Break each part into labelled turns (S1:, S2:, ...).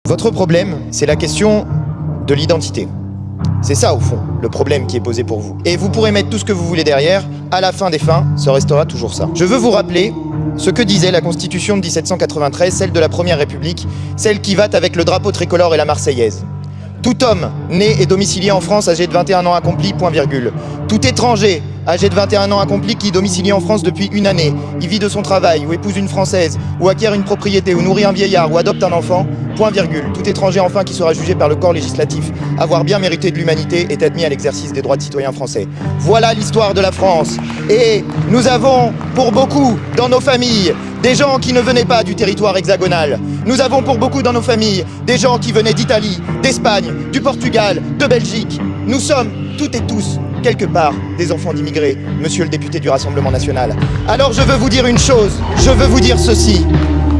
S1: Votre problème, c'est la question de l'identité. C'est ça, au fond, le problème qui est posé pour vous. Et vous pourrez mettre tout ce que vous voulez derrière, à la fin des fins, ce restera toujours ça. Je veux vous rappeler ce que disait la Constitution de 1793, celle de la Première République, celle qui va avec le drapeau tricolore et la Marseillaise. Tout homme né et domicilié en France âgé de 21 ans accompli, point virgule. Tout étranger âgé de 21 ans accompli qui domicilié en France depuis une année, y vit de son travail, ou épouse une Française, ou acquiert une propriété, ou nourrit un vieillard, ou adopte un enfant, point virgule. Tout étranger enfin qui sera jugé par le corps législatif avoir bien mérité de l'humanité est admis à l'exercice des droits de citoyen français. Voilà l'histoire de la France. Et nous avons, pour beaucoup, dans nos familles, des gens qui ne venaient pas du territoire hexagonal. Nous avons pour beaucoup dans nos familles des gens qui venaient d'Italie, d'Espagne, du Portugal, de Belgique. Nous sommes toutes et tous, quelque part, des enfants d'immigrés, monsieur le député du Rassemblement national. Alors je veux vous dire une chose, je veux vous dire ceci.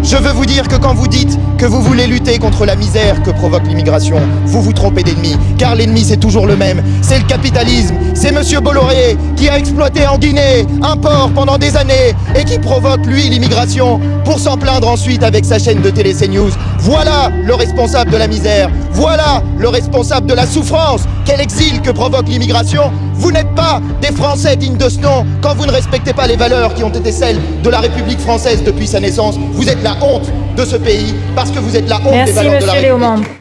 S1: Je veux vous dire que quand vous dites que vous voulez lutter contre la misère que provoque l'immigration, vous vous trompez d'ennemi, car l'ennemi c'est toujours le même, c'est le capitalisme, c'est monsieur Bolloré qui a exploité en Guinée un port pendant des années et qui provoque lui l'immigration pour s'en plaindre ensuite avec sa chaîne de télé CNews. Voilà le responsable de la misère, voilà le responsable de la souffrance, quel exil que provoque l'immigration. Vous n'êtes pas des Français dignes de ce nom quand vous ne respectez pas les valeurs qui ont été celles de la République française depuis sa naissance. Vous êtes la honte de ce pays parce que vous êtes la honte des valeurs de la République.
S2: Merci, monsieur Léaumont.